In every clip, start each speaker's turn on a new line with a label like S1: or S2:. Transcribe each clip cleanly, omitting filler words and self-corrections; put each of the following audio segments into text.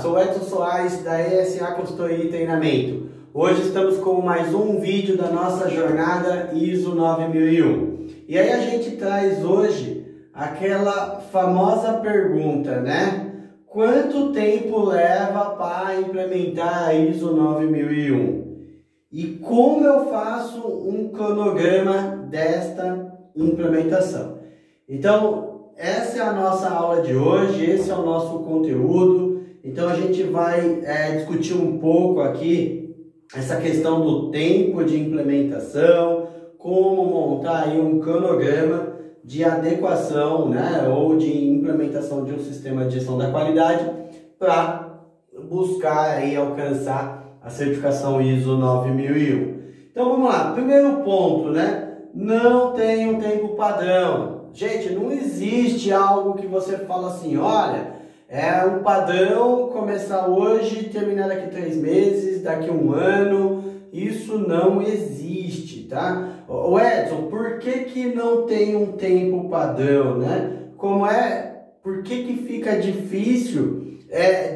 S1: sou Edson Soares da ESA Consultoria e Treinamento. Hoje estamos com mais um vídeo da nossa jornada ISO 9001. E aí a gente traz hoje aquela famosa pergunta, né? Quanto tempo leva para implementar a ISO 9001? E como eu faço um cronograma desta implementação? Então, essa é a nossa aula de hoje, esse é o nosso conteúdo. Então, a gente vai discutir um pouco aqui essa questão do tempo de implementação, como montar aí um cronograma de adequação, né, ou de implementação de um sistema de gestão da qualidade para buscar aí alcançar a certificação ISO 9001. Então, vamos lá. Primeiro ponto, né? Não tem um tempo padrão. Gente, não existe algo que você fala assim, olha, é um padrão começar hoje e terminar daqui 3 meses, daqui 1 ano. Isso não existe, tá? O Edson, por que não tem um tempo padrão, né? Por que fica difícil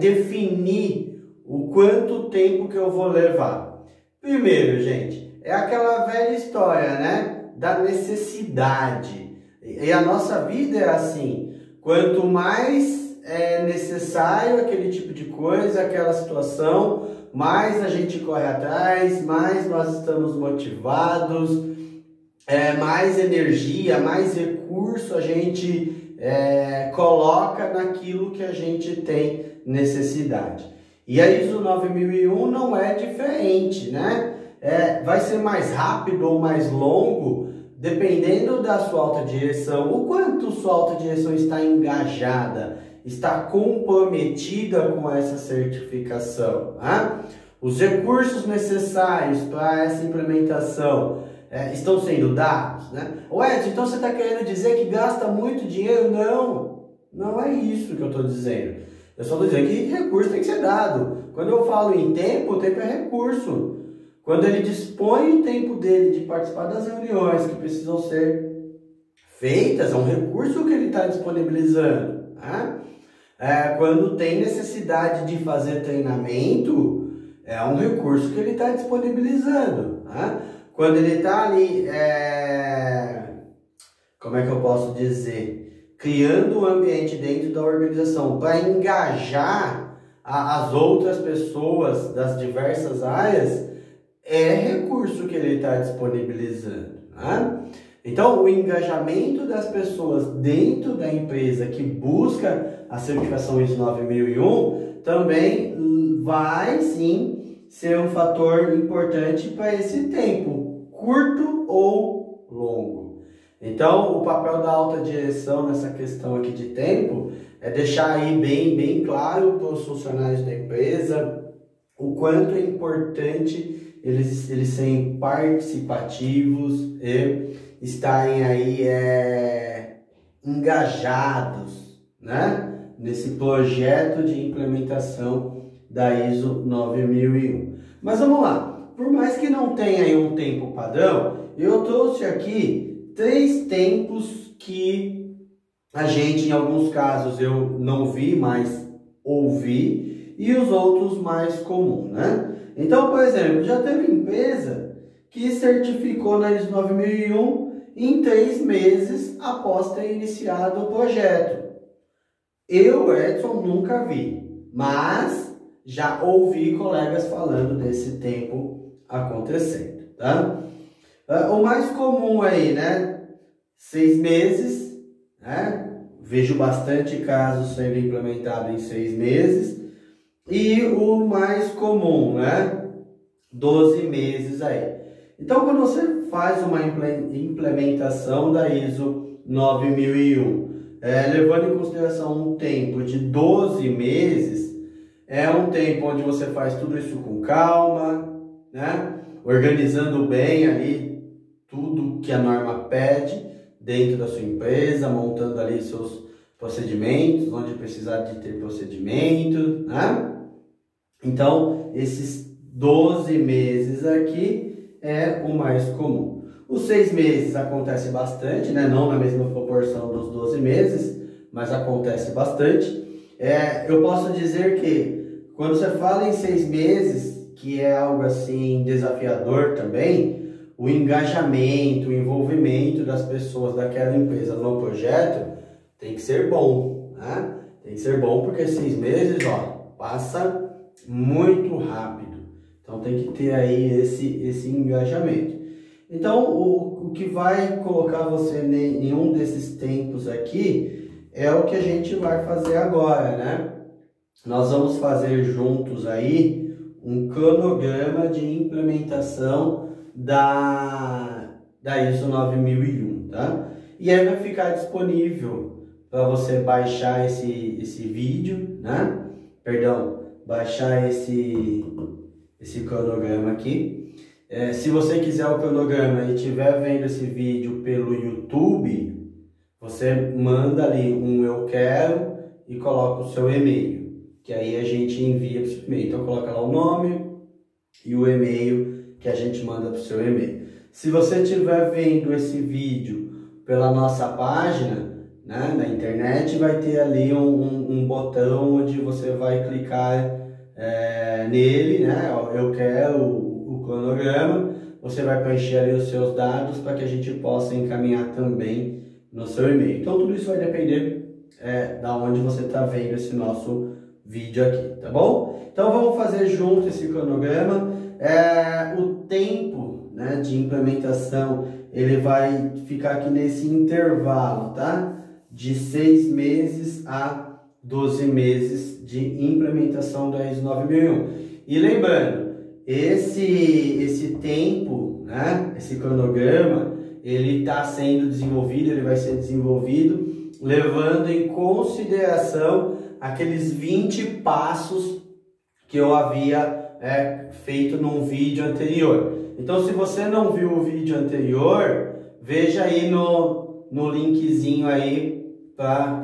S1: definir o quanto tempo que eu vou levar? Primeiro, gente, é aquela velha história, né? Da necessidade. E a nossa vida é assim, quanto mais é necessário aquele tipo de coisa, aquela situação, mais a gente corre atrás, mais nós estamos motivados, mais energia, mais recurso a gente coloca naquilo que a gente tem necessidade. E a ISO 9001 não é diferente, né? Vai ser mais rápido ou mais longo, dependendo da sua alta direção, o quanto sua alta direção está engajada, está comprometida com essa certificação. Né? Os recursos necessários para essa implementação estão sendo dados. Né? Edson, então você está querendo dizer que gasta muito dinheiro? Não, não é isso que eu estou dizendo. Eu só estou dizendo que recurso tem que ser dado. Quando eu falo em tempo, o tempo é recurso. Quando ele dispõe o tempo dele de participar das reuniões que precisam ser feitas, é um recurso que ele está disponibilizando. Né? Quando tem necessidade de fazer treinamento, é um recurso que ele está disponibilizando. Né? Quando ele está ali, como é que eu posso dizer? Criando um ambiente dentro da organização para engajar as outras pessoas das diversas áreas, é recurso que ele está disponibilizando. Né? Então, o engajamento das pessoas dentro da empresa que busca a certificação ISO 9001 também vai, sim, ser um fator importante para esse tempo, curto ou longo. Então, o papel da alta direção nessa questão aqui de tempo é deixar aí bem claro para os funcionários da empresa o quanto é importante eles serem participativos e estarem aí engajados, né, nesse projeto de implementação da ISO 9001. Mas vamos lá, por mais que não tenha aí um tempo padrão, eu trouxe aqui 3 tempos que a gente, em alguns casos, eu não vi, mas ouvi, e os outros mais comuns, né? Então, por exemplo, já teve empresa que certificou na ISO 9001 em 3 meses após ter iniciado o projeto. Eu, Edson, nunca vi, mas já ouvi colegas falando desse tempo acontecendo, tá? O mais comum aí, né? 6 meses, né? Vejo bastante casos sendo implementado em 6 meses. E o mais comum, né? 12 meses aí. Então, quando você faz uma implementação da ISO 9001, levando em consideração um tempo de 12 meses, é um tempo onde você faz tudo isso com calma, né? Organizando bem ali tudo que a norma pede dentro da sua empresa, montando ali seus procedimentos, onde precisar de ter procedimento, né? Então, esses 12 meses aqui é o mais comum. Os 6 meses acontece bastante, né? Não na mesma proporção dos 12 meses, mas acontece bastante. Eu posso dizer que quando você fala em 6 meses, que é algo assim desafiador também, o engajamento, o envolvimento das pessoas daquela empresa no projeto tem que ser bom, né? Tem que ser bom porque 6 meses, ó, passa muito rápido. Então tem que ter aí esse engajamento. Então o que vai colocar você em um desses tempos aqui é o que a gente vai fazer agora, né? Nós vamos fazer juntos aí um cronograma de implementação da ISO 9001, tá? E aí vai ficar disponível para você baixar esse vídeo, né? Perdão, baixar esse cronograma aqui. Se você quiser o cronograma e estiver vendo esse vídeo pelo YouTube, você manda ali um eu quero e coloca o seu e-mail, que aí a gente envia para o seu e-mail. Então coloca lá o nome e o e-mail que a gente manda para o seu e-mail. Se você estiver vendo esse vídeo pela nossa página, né, na internet, vai ter ali um botão onde você vai clicar nele, né? Eu quero o cronograma. Você vai preencher ali os seus dados para que a gente possa encaminhar também no seu e-mail. Então tudo isso vai depender da onde você está vendo esse nosso vídeo aqui, tá bom? Então vamos fazer junto esse cronograma. O tempo, né, de implementação, ele vai ficar aqui nesse intervalo, tá? De 6 meses a 12 meses de implementação da ISO 9001. E lembrando, esse tempo, né, esse cronograma, ele está sendo desenvolvido, ele vai ser desenvolvido levando em consideração aqueles 20 passos que eu havia feito num vídeo anterior. Então, se você não viu o vídeo anterior, veja aí no linkzinho aí,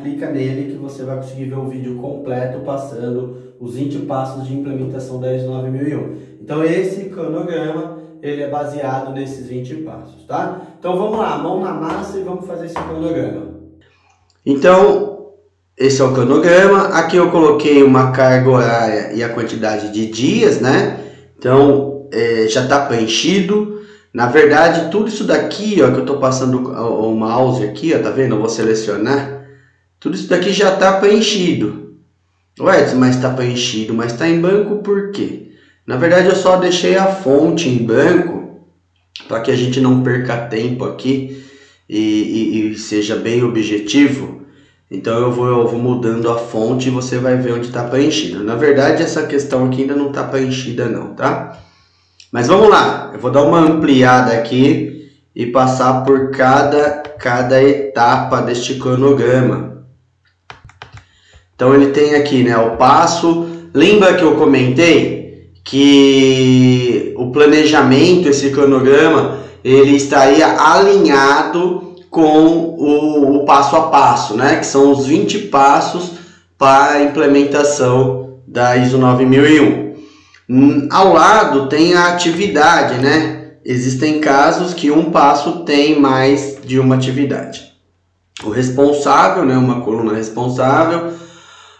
S1: clica nele que você vai conseguir ver o vídeo completo passando os 20 passos de implementação da ISO 9001. Então, esse cronograma, ele é baseado nesses 20 passos, tá? Então, vamos lá, mão na massa e vamos fazer esse cronograma. Então, esse é o cronograma. Aqui eu coloquei uma carga horária e a quantidade de dias, né? Então, já está preenchido. Na verdade, tudo isso daqui, ó, que eu estou passando o mouse aqui, ó, tá vendo? Eu vou selecionar. Tudo isso daqui já está preenchido. Ué, mas está preenchido, mas está em branco por quê? Na verdade, eu só deixei a fonte em branco para que a gente não perca tempo aqui e seja bem objetivo. Então eu vou mudando a fonte e você vai ver onde está preenchido. Na verdade, essa questão aqui ainda não está preenchida não, tá? Mas vamos lá, eu vou dar uma ampliada aqui e passar por cada etapa deste cronograma. Então ele tem aqui, né, o passo. Lembra que eu comentei que o planejamento, esse cronograma, ele estaria alinhado com o passo a passo, né? Que são os 20 passos para a implementação da ISO 9001. Ao lado tem a atividade, né? Existem casos que um passo tem mais de uma atividade. O responsável, né? Uma coluna responsável,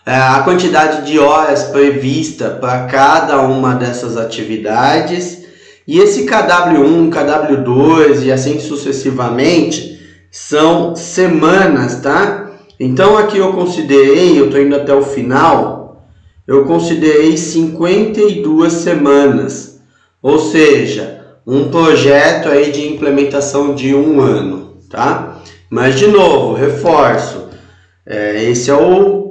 S1: a quantidade de horas prevista para cada uma dessas atividades, e esse KW1, KW2 e assim sucessivamente são semanas, tá? Então aqui eu considerei, eu estou indo até o final, eu considerei 52 semanas, ou seja, um projeto aí de implementação de 1 ano, tá? Mas de novo, reforço, esse é o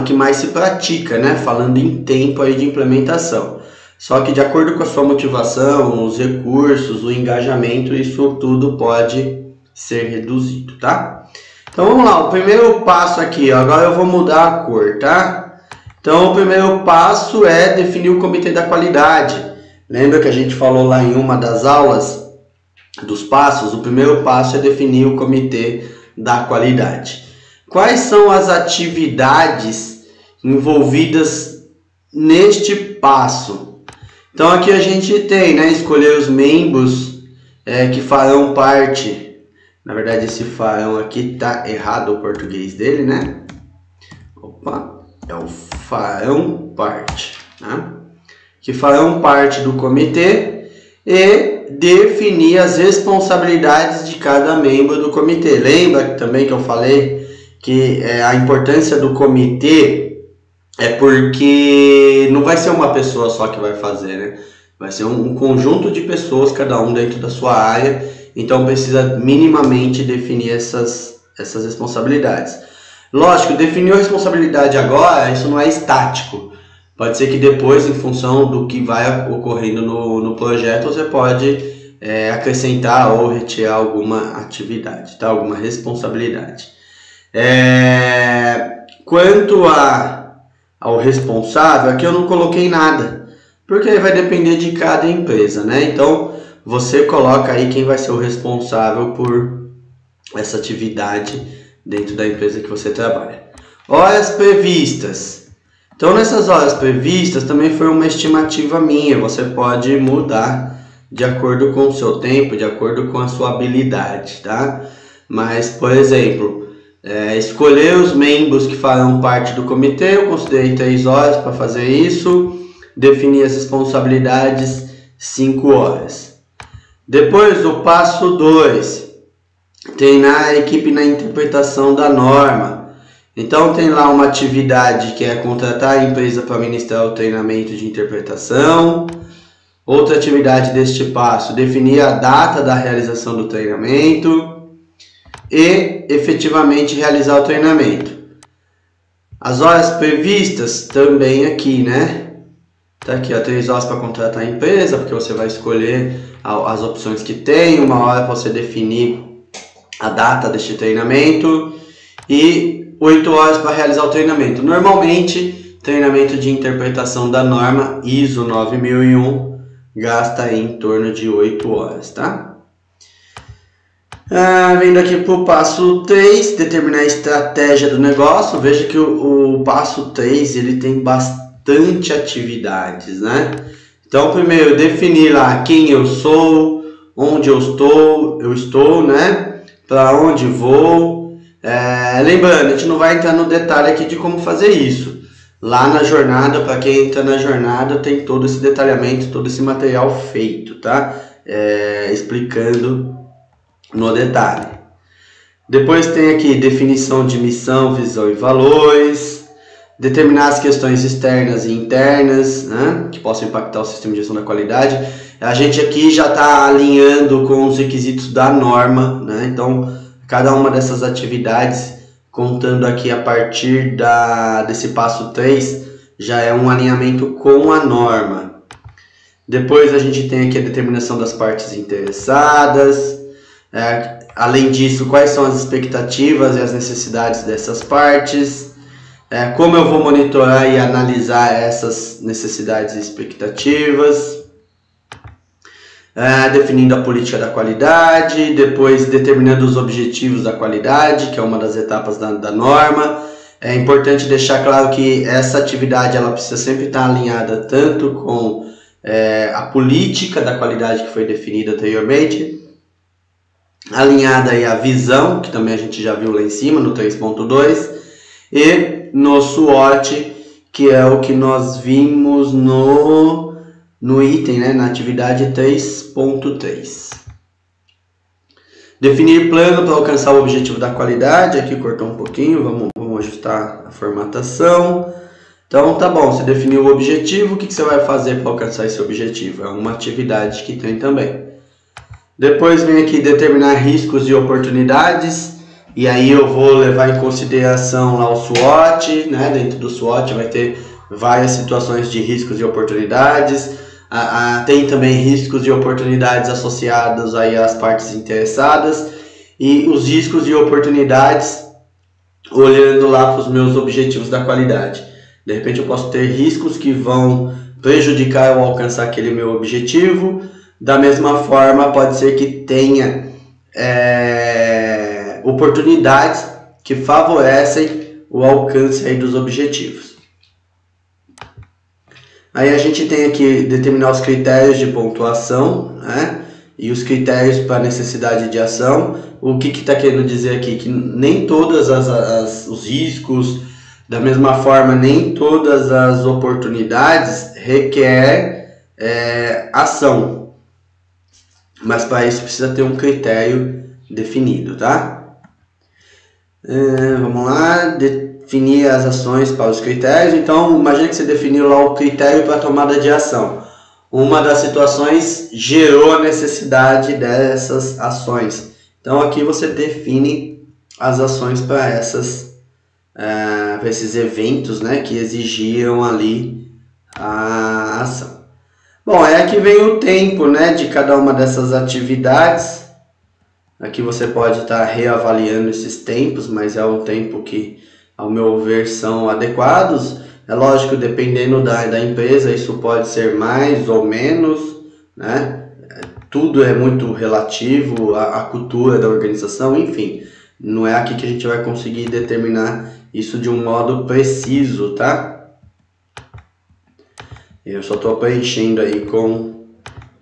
S1: que mais se pratica, né? Falando em tempo aí de implementação. Só que de acordo com a sua motivação, os recursos, o engajamento, isso tudo pode ser reduzido, tá? Então vamos lá, o primeiro passo aqui, ó, agora eu vou mudar a cor, tá? Então o primeiro passo é definir o comitê da qualidade. Lembra que a gente falou lá em uma das aulas dos passos? O primeiro passo é definir o comitê da qualidade. Quais são as atividades envolvidas neste passo? Então aqui a gente tem, né, escolher os membros que farão parte. Na verdade esse farão aqui tá errado o português dele, né? Opa, é o farão parte. tá? Que farão parte do comitê, e definir as responsabilidades de cada membro do comitê. Lembra também que eu falei que a importância do comitê é porque não vai ser uma pessoa só que vai fazer, né? Vai ser um conjunto de pessoas, cada um dentro da sua área, então precisa minimamente definir essas responsabilidades. Lógico, definir a responsabilidade agora, isso não é estático. Pode ser que depois, em função do que vai ocorrendo no projeto, você pode acrescentar ou retirar alguma atividade, tá? Alguma responsabilidade. Quanto ao responsável, aqui eu não coloquei nada, porque vai depender de cada empresa, né? Então, você coloca aí quem vai ser o responsável por essa atividade dentro da empresa que você trabalha. Horas previstas. Então, nessas horas previstas também foi uma estimativa minha. Você pode mudar de acordo com o seu tempo, de acordo com a sua habilidade, tá? Mas, por exemplo, escolher os membros que farão parte do comitê, eu considerei 3 horas para fazer isso. Definir as responsabilidades, 5 horas. Depois, o passo 2, treinar a equipe na interpretação da norma. Então tem lá uma atividade que é contratar a empresa para ministrar o treinamento de interpretação. Outra atividade deste passo, definir a data da realização do treinamento e efetivamente realizar o treinamento. As horas previstas também aqui, né? Tá aqui, ó, 3 horas para contratar a empresa, porque você vai escolher as opções que tem, 1 hora para você definir a data deste treinamento e 8 horas para realizar o treinamento. Normalmente, treinamento de interpretação da norma ISO 9001 gasta aí em torno de 8 horas, tá? Vindo aqui para o passo 3, determinar a estratégia do negócio. Veja que o passo 3 ele tem bastante atividades, né? Então, primeiro, definir lá quem eu sou, onde eu estou, né? Para onde vou. Lembrando, a gente não vai entrar no detalhe aqui de como fazer isso. Lá na jornada, para quem entra na jornada, tem todo esse detalhamento, todo esse material feito, tá? Explicando no detalhe. Depois tem aqui definição de missão, visão e valores. Determinar as questões externas e internas, né, que possam impactar o sistema de gestão da qualidade. A gente aqui já está alinhando com os requisitos da norma, né? Então, cada uma dessas atividades, contando aqui a partir desse passo 3, já é um alinhamento com a norma. Depois a gente tem aqui a determinação das partes interessadas. Além disso, quais são as expectativas e as necessidades dessas partes. Como eu vou monitorar e analisar essas necessidades e expectativas. Definindo a política da qualidade, depois determinando os objetivos da qualidade, que é uma das etapas da norma. É importante deixar claro que essa atividade ela precisa sempre estar alinhada tanto com a política da qualidade que foi definida anteriormente, alinhada aí a visão, que também a gente já viu lá em cima no 3.2, e no SWOT, que é o que nós vimos no item, né, na atividade 3.3. Definir plano para alcançar o objetivo da qualidade. Aqui cortou um pouquinho, vamos ajustar a formatação. Então tá bom, você definiu o objetivo, o que você vai fazer para alcançar esse objetivo? É uma atividade que tem também. Depois vem aqui determinar riscos e oportunidades. E aí eu vou levar em consideração lá o SWOT, né? Dentro do SWOT vai ter várias situações de riscos e oportunidades. Tem também riscos e oportunidades associados aí às partes interessadas. E os riscos e oportunidades olhando lá para os meus objetivos da qualidade. De repente eu posso ter riscos que vão prejudicar eu alcançar aquele meu objetivo. Da mesma forma, pode ser que tenha oportunidades que favorecem o alcance aí dos objetivos. Aí a gente tem aqui determinar os critérios de pontuação, né? E os critérios para necessidade de ação. O que está querendo dizer aqui? Que nem todos os riscos Da mesma forma, nem todas as oportunidades requer ação, mas para isso precisa ter um critério definido, tá? Vamos lá, definir as ações para os critérios. Então, imagine que você definiu lá o critério para a tomada de ação. Uma das situações gerou a necessidade dessas ações. Então, aqui você define as ações para esses eventos, né, que exigiam ali a ação. Bom, aqui vem o tempo, né, de cada uma dessas atividades. Aqui você pode estar reavaliando esses tempos, mas é um tempo que, ao meu ver, são adequados. É lógico, dependendo da empresa, isso pode ser mais ou menos, né? Tudo é muito relativo à cultura da organização, enfim. Não é aqui que a gente vai conseguir determinar isso de um modo preciso, tá? Eu só estou preenchendo aí com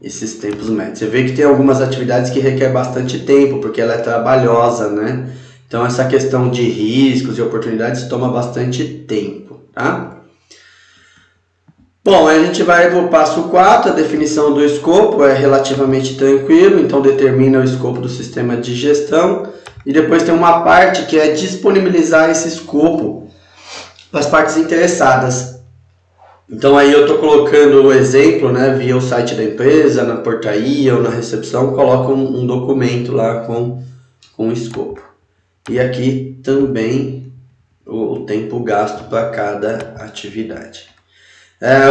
S1: esses tempos médios. Você vê que tem algumas atividades que requer bastante tempo, porque ela é trabalhosa, né? Então essa questão de riscos e oportunidades toma bastante tempo, tá? Bom, a gente vai para o passo 4, a definição do escopo é relativamente tranquilo, então determina o escopo do sistema de gestão. E depois tem uma parte que é disponibilizar esse escopo para as partes interessadas. Então aí eu estou colocando o exemplo, né, via o site da empresa, na portaria ou na recepção, coloco um documento lá com o escopo. E aqui também o tempo gasto para cada atividade.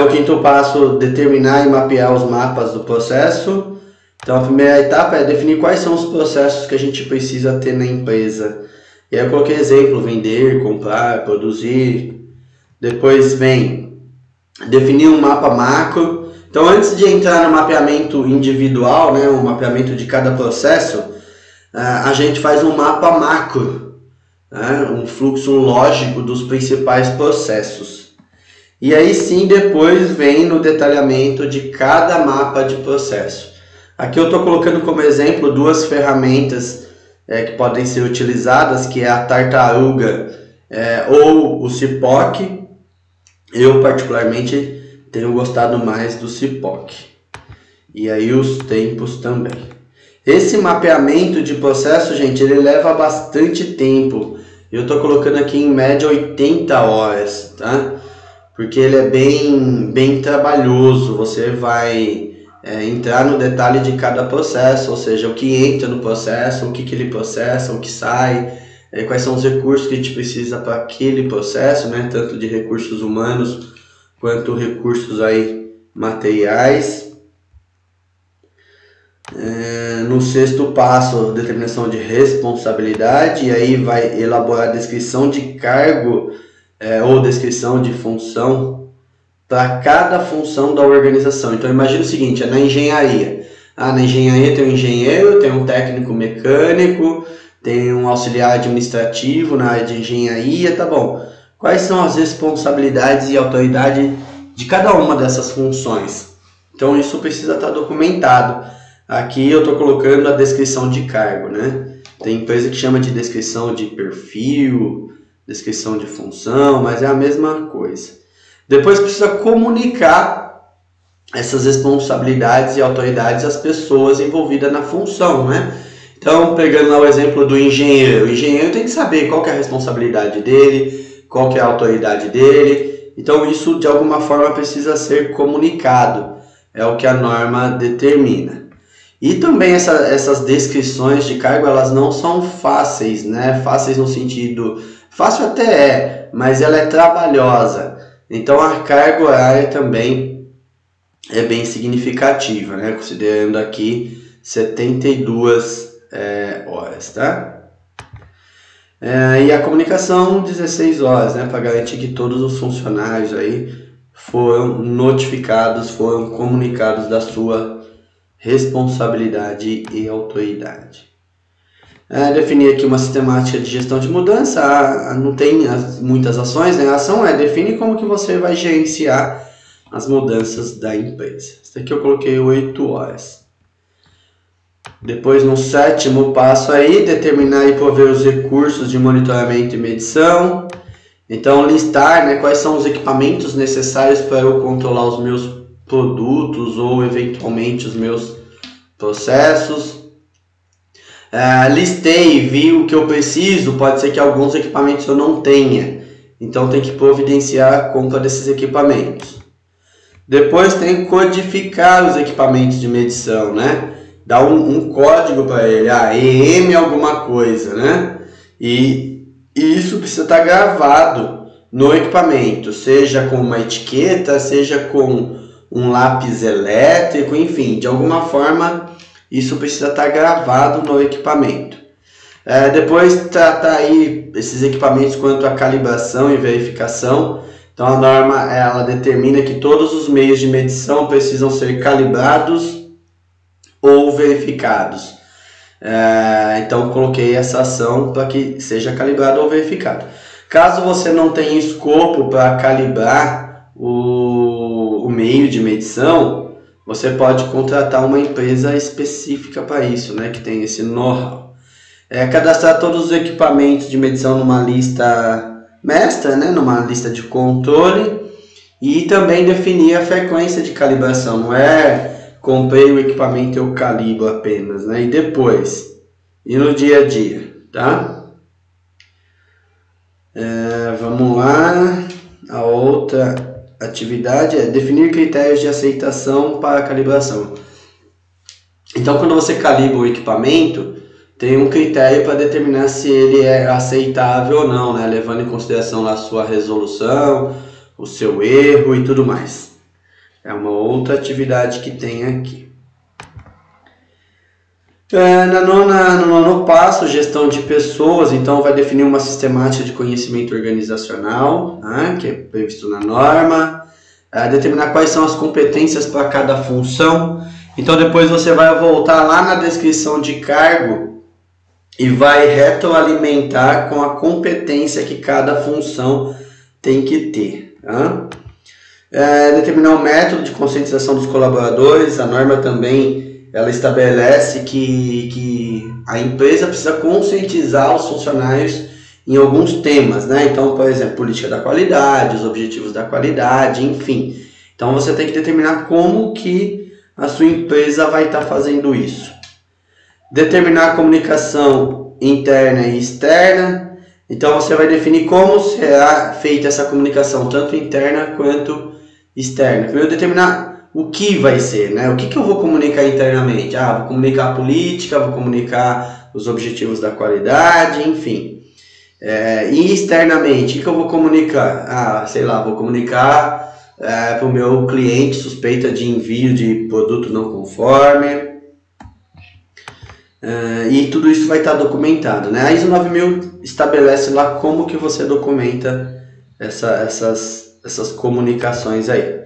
S1: O quinto passo, determinar e mapear os mapas do processo. Então a primeira etapa é definir quais são os processos que a gente precisa ter na empresa. E aí eu coloquei exemplo, vender, comprar, produzir. Depois vem definir um mapa macro. Então antes de entrar no mapeamento individual, né, o mapeamento de cada processo, a gente faz um mapa macro, né, um fluxo lógico dos principais processos. E aí sim depois vem no detalhamento de cada mapa de processo. Aqui eu estou colocando como exemplo duas ferramentas que podem ser utilizadas, que é a Tartaruga ou o Cipoc. Eu particularmente tenho gostado mais do Cipoc. E aí os tempos também. Esse mapeamento de processo, gente, ele leva bastante tempo. Eu estou colocando aqui em média 80 horas, tá? Porque ele é bem trabalhoso. Você vai entrar no detalhe de cada processo, ou seja, o que entra no processo, o que ele processa, o que sai, quais são os recursos que a gente precisa para aquele processo, né? Tanto de recursos humanos quanto recursos aí materiais. No sexto passo, determinação de responsabilidade, e aí vai elaborar a descrição de cargo ou descrição de função para cada função da organização. Então imagina o seguinte, na engenharia. Na engenharia tem um engenheiro, tem um técnico mecânico, tem um auxiliar administrativo na área de engenharia, tá bom. Quais são as responsabilidades e autoridade de cada uma dessas funções? Então isso precisa estar documentado. Aqui eu estou colocando a descrição de cargo, né? Tem empresa que chama de descrição de perfil, descrição de função, mas é a mesma coisa. Depois precisa comunicar essas responsabilidades e autoridades às pessoas envolvidas na função, né? Então, pegando lá o exemplo do engenheiro. O engenheiro tem que saber qual que é a responsabilidade dele, qual que é a autoridade dele. Então, isso de alguma forma precisa ser comunicado. É o que a norma determina. E também essas descrições de cargo, elas não são fáceis, né? Fáceis no sentido... Fácil até é, mas ela é trabalhosa. Então a carga horária também é bem significativa, né? Considerando aqui 72 horas, tá? E a comunicação 16 horas, né? Para garantir que todos os funcionários aí foram notificados, foram comunicados da sua responsabilidade e autoridade. Definir aqui uma sistemática de gestão de mudança. Não tem muitas ações, né? A ação define como que você vai gerenciar as mudanças da empresa. Isso aqui eu coloquei 8 horas. Depois, no sétimo passo aí, determinar e prover os recursos de monitoramento e medição. Então listar, né, quais são os equipamentos necessários para eu controlar os meus produtos ou eventualmente os meus processos. Listei, vi o que eu preciso, pode ser que alguns equipamentos eu não tenha, então tem que providenciar a compra desses equipamentos. Depois tem que codificar os equipamentos de medição, né? Dar um código para ele, EM alguma coisa, né? E isso precisa estar gravado no equipamento, seja com uma etiqueta, seja com um lápis elétrico, enfim, de alguma forma isso precisa estar gravado no equipamento. Depois tratar aí esses equipamentos quanto à calibração e verificação. Então a norma ela determina que todos os meios de medição precisam ser calibrados ou verificados. Então coloquei essa ação para que seja calibrado ou verificado. Caso você não tenha escopo para calibrar o meio de medição, você pode contratar uma empresa específica para isso, né, que tem esse know-how. Cadastrar todos os equipamentos de medição numa lista mestra, né, numa lista de controle, e também definir a frequência de calibração. Não comprei o equipamento, eu calibro apenas, né, e depois, e no dia a dia, tá? Vamos lá, a outra atividade é definir critérios de aceitação para a calibração. Então, quando você calibra o equipamento, tem um critério para determinar se ele é aceitável ou não, né? Levando em consideração a sua resolução, o seu erro e tudo mais. É uma outra atividade que tem aqui. No nono passo, gestão de pessoas, então vai definir uma sistemática de conhecimento organizacional, né, que é previsto na norma, determinar quais são as competências para cada função. Então depois você vai voltar lá na descrição de cargo e vai retroalimentar com a competência que cada função tem que ter. Tá? Determinar o método de conscientização dos colaboradores, a norma também ela estabelece que a empresa precisa conscientizar os funcionários em alguns temas, né? Então, por exemplo, política da qualidade, os objetivos da qualidade, enfim. Então, você tem que determinar como que a sua empresa vai estar fazendo isso. Determinar a comunicação interna e externa. Então, você vai definir como será feita essa comunicação, tanto interna quanto externa. Primeiro, determinar o que vai ser, né? O que eu vou comunicar internamente? Vou comunicar a política, vou comunicar os objetivos da qualidade, enfim. E externamente, o que eu vou comunicar? Sei lá, vou comunicar para o meu cliente suspeita de envio de produto não conforme. E tudo isso vai estar documentado, né? A ISO 9000 estabelece lá como que você documenta essas comunicações aí.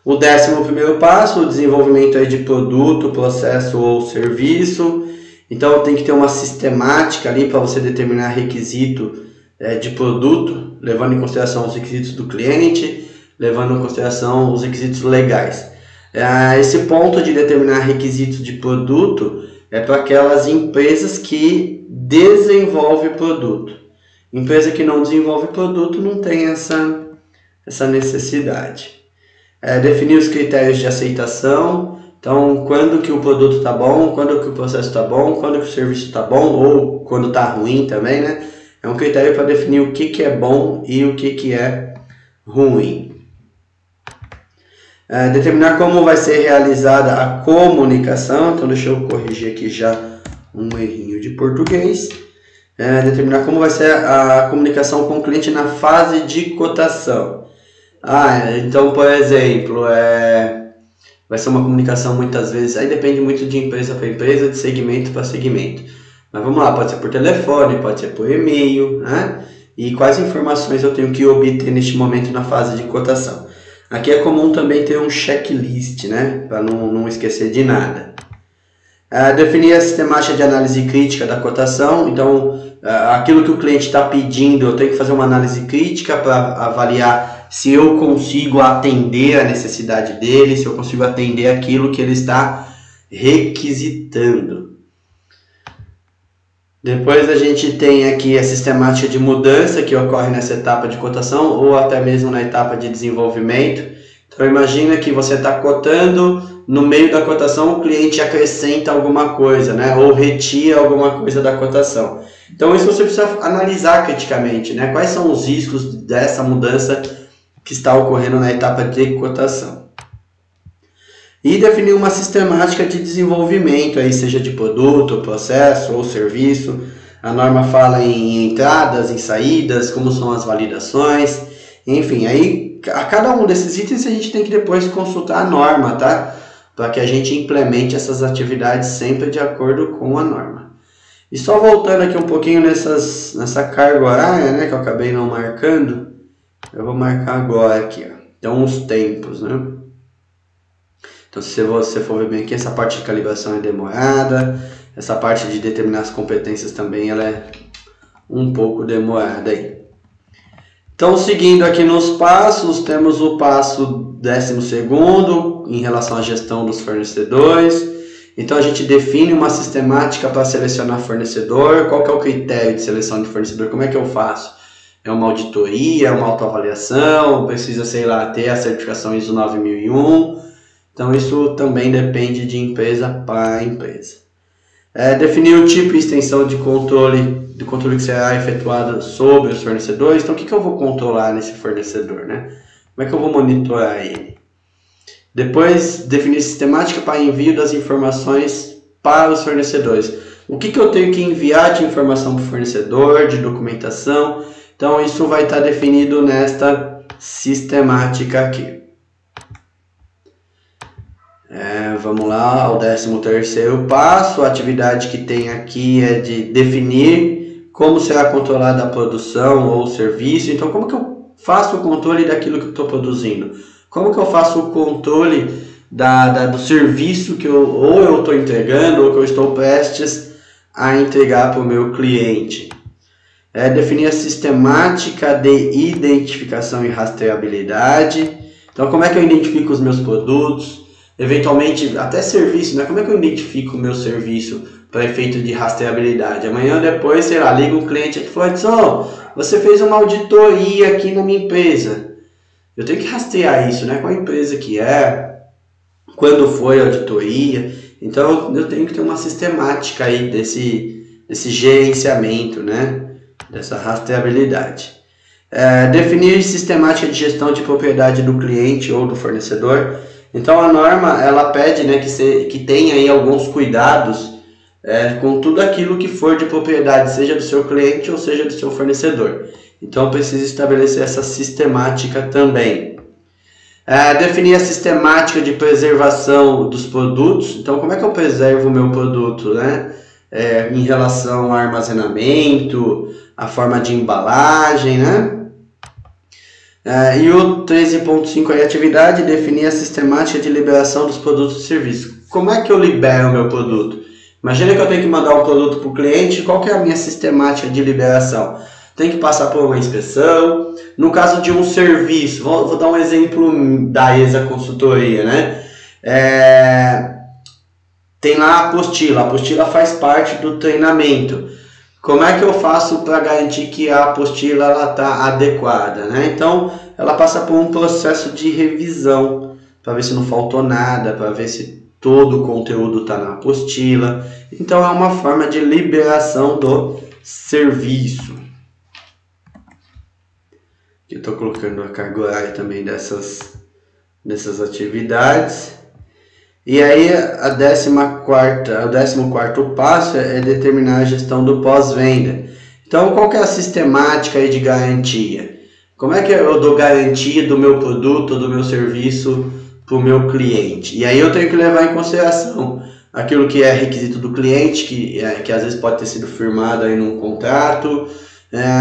S1: O 11º passo, o desenvolvimento aí de produto, processo ou serviço. Então tem que ter uma sistemática ali para você determinar requisito de produto, levando em consideração os requisitos do cliente, levando em consideração os requisitos legais. Esse ponto de determinar requisitos de produto é para aquelas empresas que desenvolvem produto. Empresa que não desenvolve produto não tem essa necessidade. Definir os critérios de aceitação, então quando que o produto está bom, quando que o processo está bom, quando que o serviço está bom ou quando está ruim também, né? É um critério para definir o que é bom e o que é ruim. Determinar como vai ser realizada a comunicação, então deixa eu corrigir aqui já um errinho de português. Determinar como vai ser a comunicação com o cliente na fase de cotação. Então, por exemplo, vai ser uma comunicação muitas vezes, aí depende muito de empresa para empresa, de segmento para segmento. Mas vamos lá, pode ser por telefone, pode ser por e-mail, né? E quais informações eu tenho que obter neste momento na fase de cotação. Aqui é comum também ter um checklist, né? Para não esquecer de nada. Definir a sistemática de análise crítica da cotação. Então, aquilo que o cliente está pedindo, eu tenho que fazer uma análise crítica para avaliar se eu consigo atender a necessidade dele, se eu consigo atender aquilo que ele está requisitando. Depois a gente tem aqui a sistemática de mudança que ocorre nessa etapa de cotação ou até mesmo na etapa de desenvolvimento. Então imagina que você está cotando, no meio da cotação o cliente acrescenta alguma coisa, né? Ou retira alguma coisa da cotação. Então isso você precisa analisar criticamente, né? Quais são os riscos dessa mudança que está ocorrendo na etapa de cotação. E definir uma sistemática de desenvolvimento, aí seja de produto, processo ou serviço. A norma fala em entradas, em saídas, como são as validações, enfim, aí a cada um desses itens a gente tem que depois consultar a norma, tá? Para que a gente implemente essas atividades sempre de acordo com a norma. E só voltando aqui um pouquinho nessa carga horária, né, que eu acabei não marcando, eu vou marcar agora aqui, ó. Então os tempos, né? Então, se você for ver bem aqui, essa parte de calibração é demorada, essa parte de determinar as competências também ela é um pouco demorada aí. Então, seguindo aqui nos passos, temos o passo 12º em relação à gestão dos fornecedores. Então, a gente define uma sistemática para selecionar fornecedor. Qual que é o critério de seleção de fornecedor? Como é que eu faço? É uma auditoria, é uma autoavaliação, precisa, sei lá, ter a certificação ISO 9001. Então, isso também depende de empresa para empresa. Definir o tipo e extensão de controle, do controle que será efetuado sobre os fornecedores. Então, o que eu vou controlar nesse fornecedor, né? Como é que eu vou monitorar ele? Depois, definir sistemática para envio das informações para os fornecedores. O que eu tenho que enviar de informação para o fornecedor, de documentação. Então, isso vai estar definido nesta sistemática aqui. Vamos lá, ao 13º passo, a atividade que tem aqui é de definir como será controlada a produção ou o serviço. Então, como que eu faço o controle daquilo que eu estou produzindo? Como que eu faço o controle do serviço que eu estou entregando ou que eu estou prestes a entregar para o meu cliente? Definir a sistemática de identificação e rastreabilidade. Então, como é que eu identifico os meus produtos? Eventualmente, até serviço, né? Como é que eu identifico o meu serviço para efeito de rastreabilidade? Amanhã depois, sei lá, liga um cliente aqui e fala, Edson, você fez uma auditoria aqui na minha empresa. Eu tenho que rastrear isso, né? Qual empresa que é, quando foi a auditoria. Então, eu tenho que ter uma sistemática aí desse gerenciamento, né? Dessa rastreabilidade. Definir sistemática de gestão de propriedade do cliente ou do fornecedor. Então a norma ela pede, né, que tenha aí alguns cuidados com tudo aquilo que for de propriedade, seja do seu cliente ou seja do seu fornecedor. Então precisa estabelecer essa sistemática também. Definir a sistemática de preservação dos produtos. Então como é que eu preservo o meu produto, né? Em relação ao armazenamento, a forma de embalagem, né? E o 13.5 é a atividade, definir a sistemática de liberação dos produtos e serviços. Como é que eu libero o meu produto? Imagina que eu tenho que mandar um produto para o cliente, qual que é a minha sistemática de liberação? Tem que passar por uma inspeção. No caso de um serviço, vou dar um exemplo da ESA Consultoria, né? Tem lá a apostila faz parte do treinamento. Como é que eu faço para garantir que a apostila está adequada, né? Então, ela passa por um processo de revisão, para ver se não faltou nada, para ver se todo o conteúdo está na apostila. Então, é uma forma de liberação do serviço. Aqui eu estou colocando a carga horária também dessas atividades. E aí, o 14º passo é determinar a gestão do pós-venda. Então, qual que é a sistemática aí de garantia? Como é que eu dou garantia do meu produto, do meu serviço para o meu cliente? E aí eu tenho que levar em consideração aquilo que é requisito do cliente, que às vezes pode ter sido firmado aí num contrato,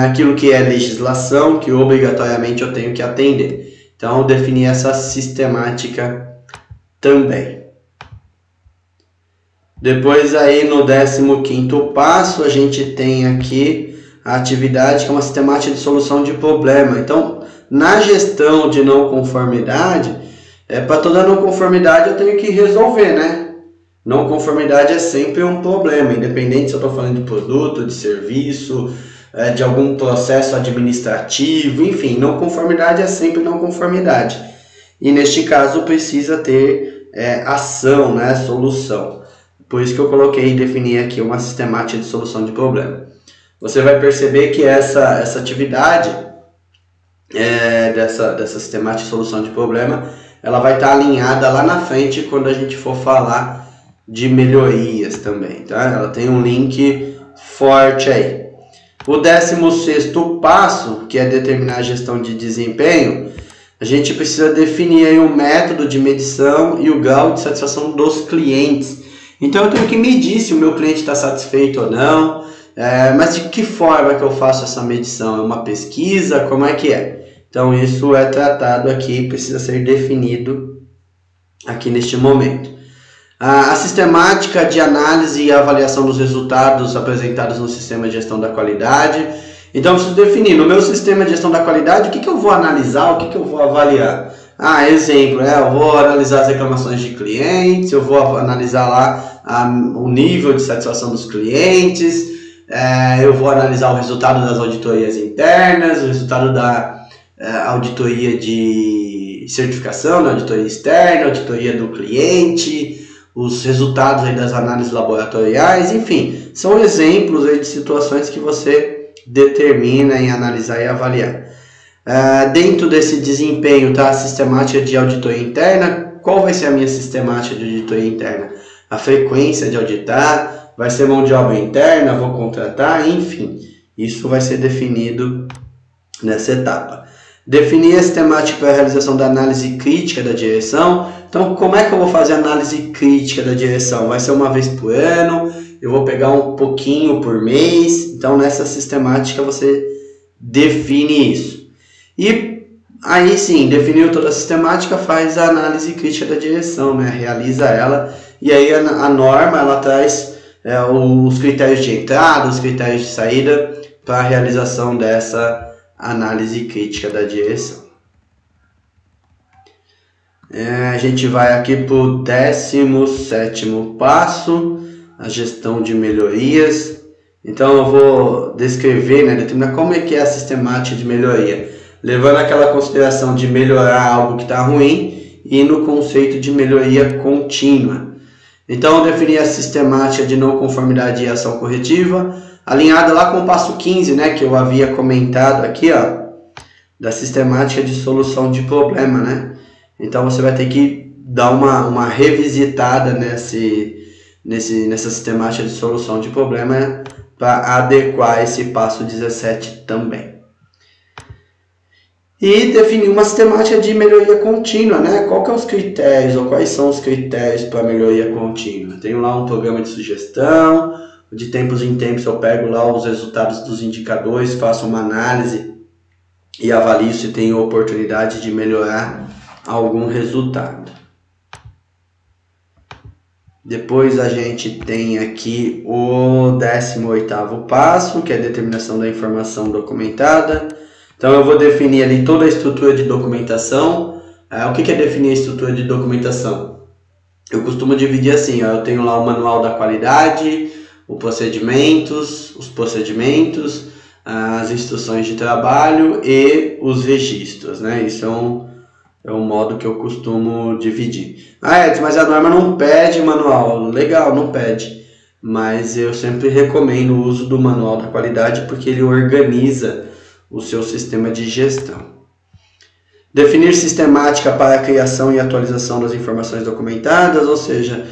S1: aquilo que é legislação, que obrigatoriamente eu tenho que atender. Então, definir essa sistemática também. Depois aí no 15º passo a gente tem aqui a atividade que é uma sistemática de solução de problema. Então, na gestão de não conformidade, para toda não conformidade eu tenho que resolver, né? Não conformidade é sempre um problema, independente se eu estou falando de produto, de serviço, de algum processo administrativo, enfim, não conformidade é sempre não conformidade. E neste caso precisa ter ação, né, solução. Por isso que eu coloquei e defini aqui uma sistemática de solução de problema. Você vai perceber que essa atividade dessa sistemática de solução de problema, ela vai estar alinhada lá na frente quando a gente for falar de melhorias também, tá? Ela tem um link forte aí. O 16º passo, que é determinar a gestão de desempenho, a gente precisa definir aí um método de medição e o grau de satisfação dos clientes. Então eu tenho que medir se o meu cliente está satisfeito ou não, mas de que forma que eu faço essa medição? É uma pesquisa? Como é que é? Então isso é tratado aqui, precisa ser definido aqui neste momento. A sistemática de análise e avaliação dos resultados apresentados no sistema de gestão da qualidade. Então eu preciso definir, no meu sistema de gestão da qualidade, o que eu vou analisar, o que eu vou avaliar. Exemplo, eu vou analisar as reclamações de clientes, eu vou analisar lá o nível de satisfação dos clientes, eu vou analisar o resultado das auditorias internas, o resultado da auditoria de certificação, da auditoria externa, auditoria do cliente, os resultados aí das análises laboratoriais, enfim, são exemplos aí de situações que você determina em analisar e avaliar. Dentro desse desempenho está a sistemática de auditoria interna. Qual vai ser a minha sistemática de auditoria interna? A frequência de auditar, vai ser mão de obra interna, vou contratar, enfim, isso vai ser definido nessa etapa. Definir a sistemática para a realização da análise crítica da direção. Então, como é que eu vou fazer a análise crítica da direção? Vai ser uma vez por ano, eu vou pegar um pouquinho por mês. Então, nessa sistemática você define isso. E aí sim, definiu toda a sistemática, faz a análise crítica da direção, né? Realiza ela. E aí a norma, ela traz os critérios de entrada, os critérios de saída para a realização dessa análise crítica da direção. A gente vai aqui para o 17º passo, a gestão de melhorias. Então eu vou descrever, né, determinar como é que é a sistemática de melhoria, levando aquela consideração de melhorar algo que está ruim e no conceito de melhoria contínua. Então eu defini a sistemática de não conformidade e ação corretiva, alinhada lá com o passo 15, né, que eu havia comentado aqui, ó, da sistemática de solução de problema, né? Então você vai ter que dar uma revisitada nessa sistemática de solução de problema para adequar esse passo 17 também. E definir uma sistemática de melhoria contínua, né? Qual que é os critérios, ou quais são os critérios para melhoria contínua? Tenho lá um programa de sugestão, de tempos em tempos eu pego lá os resultados dos indicadores, faço uma análise e avalio se tem oportunidade de melhorar algum resultado. Depois a gente tem aqui o 18º passo, que é a determinação da informação documentada. Então eu vou definir ali toda a estrutura de documentação. O que é definir a estrutura de documentação? Eu costumo dividir assim, eu tenho lá o manual da qualidade, os procedimentos, as instruções de trabalho e os registros, né? Isso é um modo que eu costumo dividir. Edson, mas a norma não pede manual. Legal, não pede. Mas eu sempre recomendo o uso do manual da qualidade porque ele organiza o seu sistema de gestão. Definir sistemática para a criação e atualização das informações documentadas, ou seja,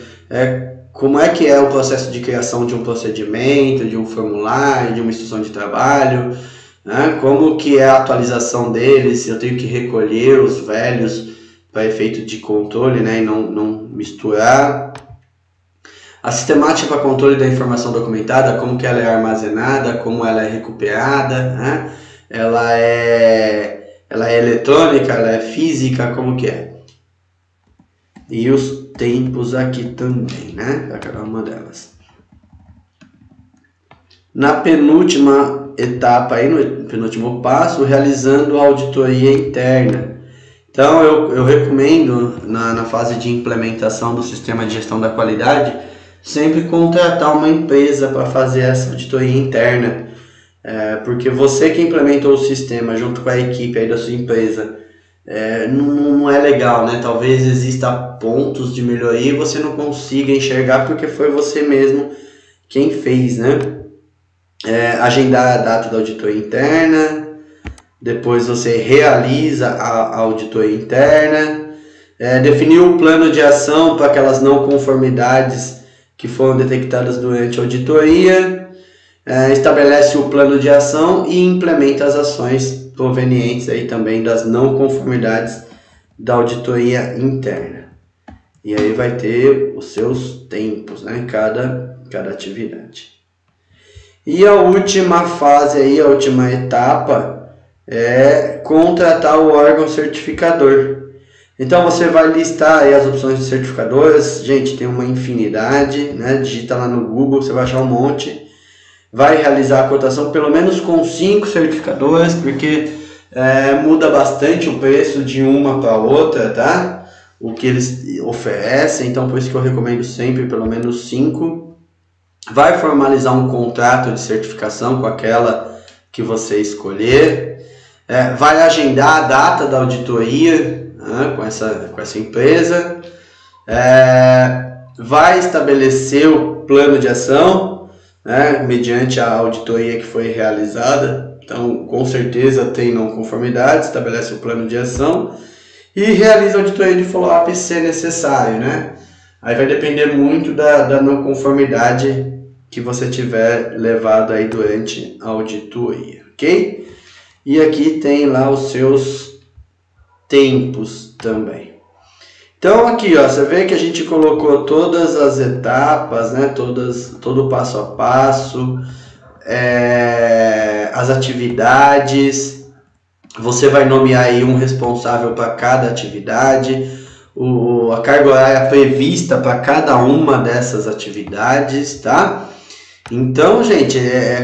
S1: como é que é o processo de criação de um procedimento, de um formulário, de uma instrução de trabalho, né? Como que é a atualização deles, se eu tenho que recolher os velhos para efeito de controle, né? E não misturar. A sistemática para controle da informação documentada, como que ela é armazenada, como ela é recuperada, né? Ela é eletrônica, ela é física, como que é? E os tempos aqui também, né? Para cada uma delas. Na penúltima etapa, aí, no penúltimo passo, realizando a auditoria interna. Então eu recomendo na fase de implementação do sistema de gestão da qualidade sempre contratar uma empresa para fazer essa auditoria interna, porque você que implementou o sistema junto com a equipe aí da sua empresa, não é legal, né? Talvez exista pontos de melhoria e você não consiga enxergar porque foi você mesmo quem fez, né? Agendar a data da auditoria interna, depois você realiza a auditoria interna, definir o plano de ação para aquelas não conformidades que foram detectadas durante a auditoria, estabelece o plano de ação e implementa as ações provenientes aí também das não conformidades da auditoria interna. E aí vai ter os seus tempos, né, cada atividade. E a última fase aí, a última etapa é contratar o órgão certificador. Então você vai listar aí as opções de certificadoras, gente, tem uma infinidade, né? Digita lá no Google, você vai achar um monte. Vai realizar a cotação pelo menos com 5 certificadoras, porque muda bastante o preço de uma para outra, tá? O que eles oferecem, então por isso que eu recomendo sempre pelo menos 5. Vai formalizar um contrato de certificação com aquela que você escolher. Vai agendar a data da auditoria, com essa empresa, vai estabelecer o plano de ação, mediante a auditoria que foi realizada. Então, com certeza tem não conformidade, estabelece o plano de ação e realiza a auditoria de follow-up se necessário, né? Aí vai depender muito da não conformidade que você tiver levado aí durante a auditoria, ok? E aqui tem lá os seus tempos também. Então aqui, ó, você vê que a gente colocou todas as etapas, né, todo o passo a passo, as atividades. Você vai nomear aí um responsável para cada atividade, a carga horária prevista para cada uma dessas atividades, tá? Então, gente,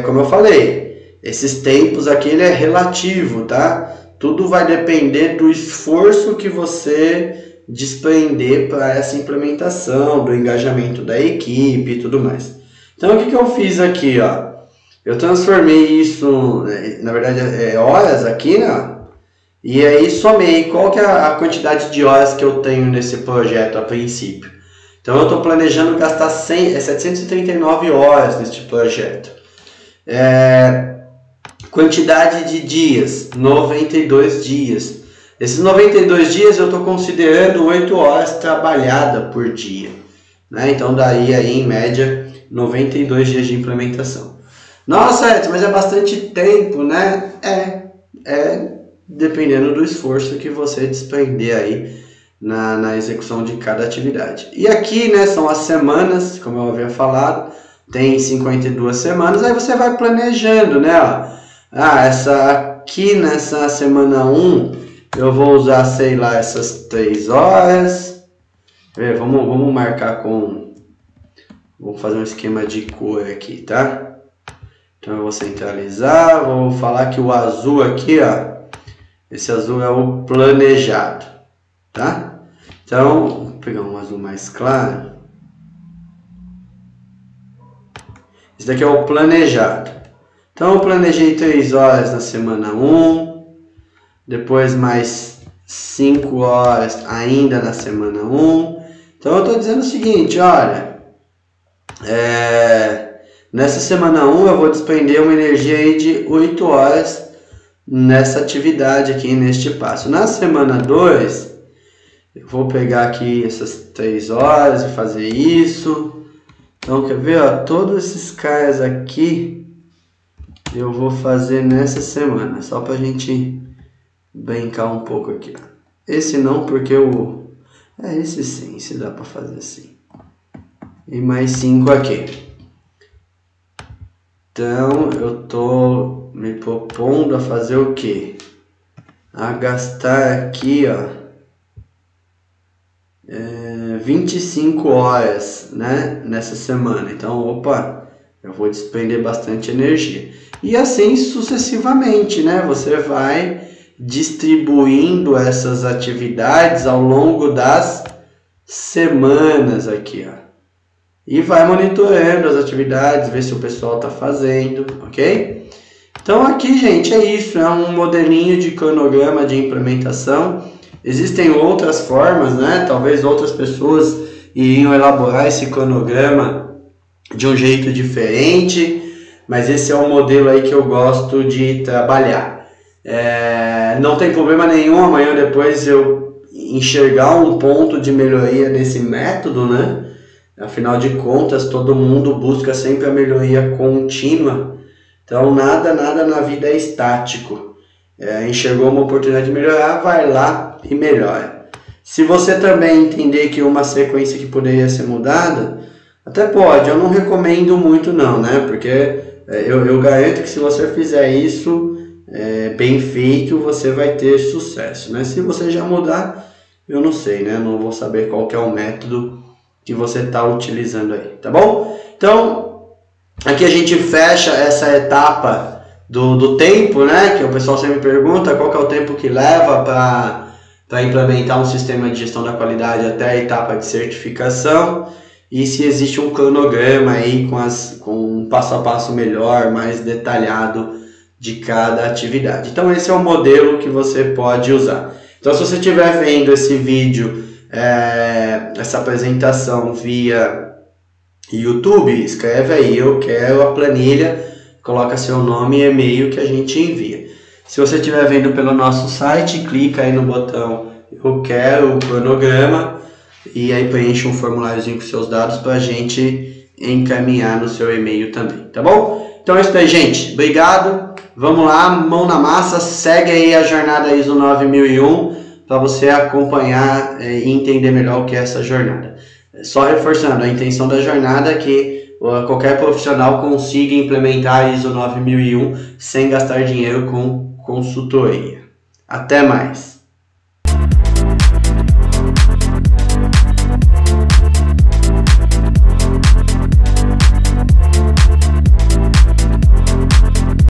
S1: como eu falei, esses tempos aqui ele é relativo, tá? Tudo vai depender do esforço que você desprender para essa implementação, do engajamento da equipe e tudo mais. Então, o que eu fiz aqui, ó? Eu transformei isso, na verdade, horas aqui, né? E aí somei qual que é a quantidade de horas que eu tenho nesse projeto a princípio. Então, eu estou planejando gastar 739 horas neste projeto. Quantidade de dias, 92 dias. Esses 92 dias eu estou considerando 8 horas trabalhadas por dia, né? Então daí aí em média 92 dias de implementação. Nossa, Edson, mas é bastante tempo, né? Dependendo do esforço que você desprender aí na execução de cada atividade. E aqui, né, são as semanas, como eu havia falado, tem 52 semanas, aí você vai planejando, né? Ó. Aqui nessa semana 1 eu vou usar, sei lá, essas 3 horas. Vamos marcar com... Vou fazer um esquema de cor aqui, tá? Então eu vou centralizar, vou falar que o azul aqui, ó, esse azul é o planejado, tá? Então, vou pegar um azul mais claro. Esse daqui é o planejado. Então eu planejei 3 horas na semana 1, depois mais 5 horas ainda na semana 1. Então eu estou dizendo o seguinte, olha, nessa semana 1 eu vou despender uma energia aí de 8 horas nessa atividade aqui, neste passo. Na semana 2, eu vou pegar aqui essas 3 horas e fazer isso. Então quer ver, ó, todos esses caras aqui eu vou fazer nessa semana, só pra gente brincar um pouco aqui. Esse não, porque esse sim, esse dá pra fazer assim. E mais 5 aqui. Então, eu tô me propondo a fazer o quê? A gastar aqui, ó, 25 horas, né, nessa semana. Então, opa, eu vou despender bastante energia. E assim sucessivamente, né? Você vai distribuindo essas atividades ao longo das semanas aqui, ó. E vai monitorando as atividades, ver se o pessoal está fazendo, ok? Então aqui, gente, é isso, é um modelinho de cronograma de implementação. Existem outras formas, né? Talvez outras pessoas iriam elaborar esse cronograma de um jeito diferente, mas esse é o modelo aí que eu gosto de trabalhar. Não tem problema nenhum amanhã depois eu enxergar um ponto de melhoria nesse método, né? Afinal de contas, todo mundo busca sempre a melhoria contínua. Então, nada na vida é estático. Enxergou uma oportunidade de melhorar, vai lá e melhora. Se você também entender que uma sequência que poderia ser mudada, até pode, eu não recomendo muito não, né? Porque eu garanto que se você fizer isso bem feito, você vai ter sucesso, né? Se você já mudar, eu não sei, né? Não vou saber qual que é o método que você está utilizando aí, tá bom? Então, aqui a gente fecha essa etapa do tempo, né? Que o pessoal sempre pergunta qual que é o tempo que leva para implementar um sistema de gestão da qualidade até a etapa de certificação e se existe um cronograma aí com um passo a passo melhor, mais detalhado de cada atividade. Então esse é o modelo que você pode usar. Então se você estiver vendo esse vídeo, essa apresentação via YouTube, escreve aí, eu quero a planilha, coloca seu nome e e-mail que a gente envia. Se você estiver vendo pelo nosso site, clica aí no botão eu quero o cronograma e aí preenche um formuláriozinho com seus dados para a gente encaminhar no seu e-mail também, tá bom? Então é isso aí, gente. Obrigado. Vamos lá, mão na massa, segue aí a jornada ISO 9001 para você acompanhar e entender melhor o que é essa jornada. Só reforçando, a intenção da jornada é que qualquer profissional consiga implementar a ISO 9001 sem gastar dinheiro com consultoria. Até mais!